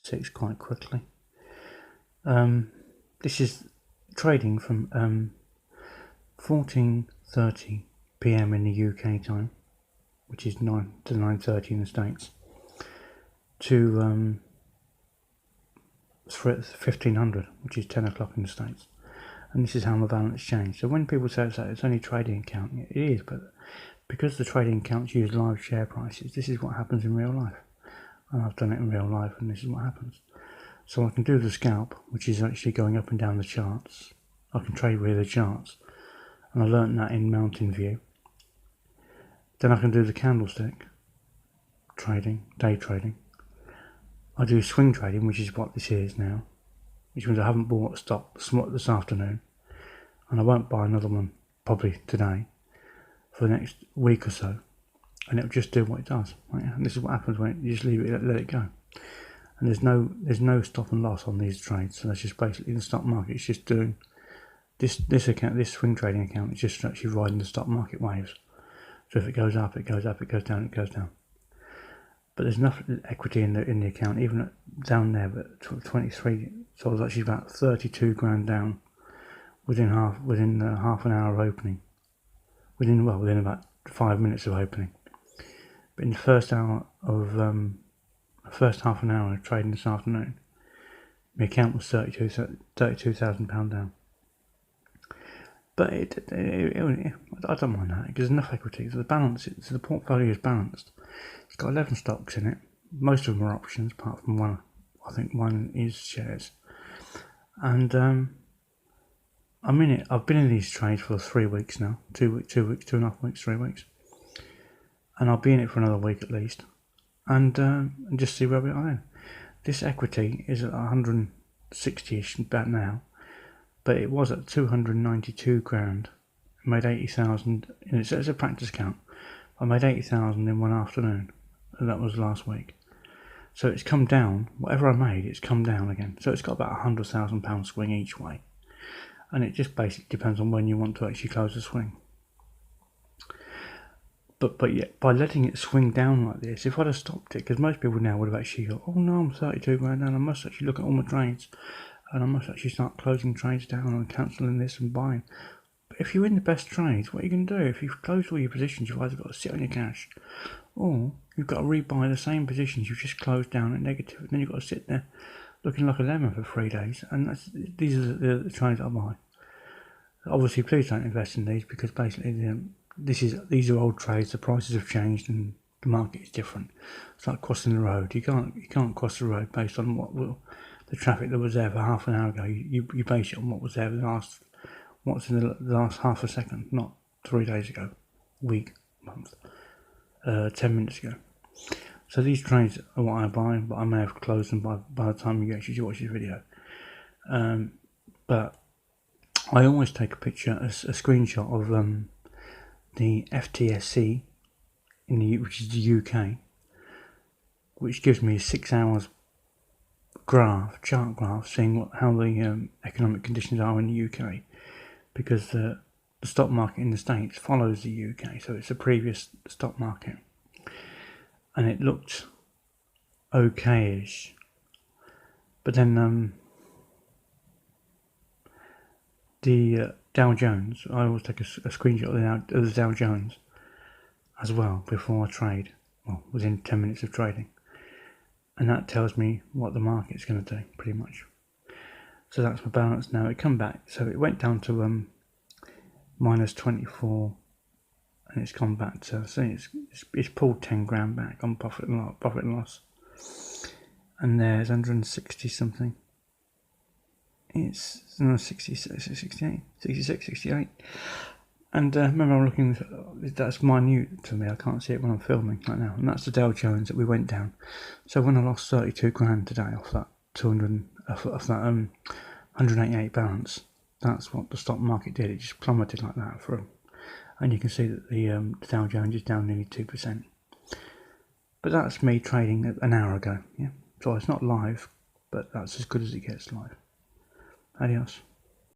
6 quite quickly. This is trading from 14:30 p.m. in the UK time, which is 9 to 9:30 in the States, to 1500, which is 10 o'clock in the States. And this is how my balance changed. So when people say it's only a trading account, it is, but because the trading accounts use live share prices, this is what happens in real life. And I've done it in real life, and this is what happens. So I can do the scalp, which is actually going up and down the charts. I can trade with the charts, and I learnt that in Mountain View. Then I can do the candlestick trading, day trading. I do swing trading, which is what this is now, which means I haven't bought a stock this afternoon, and I won't buy another one probably today for the next week or so, and it'll just do what it does. Right? And this is what happens when you just leave it, let it go. And there's no stop and loss on these trades. So that's just basically the stock market. It's just doing this swing trading account. It's just actually riding the stock market waves. So if it goes up, it goes up. It goes down, it goes down. But there's enough equity in the account, even down there. But 23, so I was actually about 32 grand down within half an hour of opening. Within about 5 minutes of opening. But in the first half an hour of trading this afternoon, my account was £32,000 down. But I don't mind that because there's enough equity. So the portfolio is balanced. It's got 11 stocks in it. Most of them are options, apart from one. I think one is shares. And I'm in it. I've been in these trades for 3 weeks now. 2 weeks, 2.5 weeks, 3 weeks. And I'll be in it for another week at least. And just see where we are then. This equity is at 160ish about now, but it was at 292 grand. I made 80,000. It's a practice count. I made 80,000 in one afternoon, and that was last week. So it's come down. Whatever I made, it's come down again. So it's got about £100,000 swing each way, and it just basically depends on when you want to actually close the swing. But yet, by letting it swing down like this, if I'd have stopped it, because most people now would have actually go, oh no, I'm 32 grand down, I must actually look at all my trades, and I must actually start closing trades down and cancelling this and buying. But if you're in the best trades, what are you going to do? If you've closed all your positions, you've either got to sit on your cash, or you've got to rebuy the same positions you've just closed down at negative, and then you've got to sit there looking like a lemon for 3 days, and these are the trades I buy. Obviously, please don't invest in these, because basically these are old trades. The prices have changed and the market is different. It's like crossing the road. You can't cross the road based on the traffic that was there for half an hour ago. You base it on what was there what's in the last half a second, not 3 days ago, week, month, 10 minutes ago. So these trades are what I buy, but I may have closed them by the time you actually watch this video. But I always take a picture, a screenshot of the FTSE which is the UK, which gives me a 6 hours chart graph, seeing how the economic conditions are in the UK, because the stock market in the States follows the UK, so it's a previous stock market, and it looked okay-ish. But then the Dow Jones, I always take a screenshot of the Dow Jones as well before I trade, well, within 10 minutes of trading, and that tells me what the market's going to do, pretty much. So that's my balance now. It come back, so it went down to minus 24, and it's gone back to, so it's pulled 10 grand back on profit and loss, and there's 160 something. It's 66, 68. And remember, I'm looking, that's minute to me. I can't see it when I'm filming right now. And that's the Dow Jones that we went down. So when I lost 32 grand today off that 188 balance, that's what the stock market did. It just plummeted like that and you can see that the Dow Jones is down nearly 2%. But that's me trading an hour ago. Yeah. So it's not live, but that's as good as it gets live. Adios.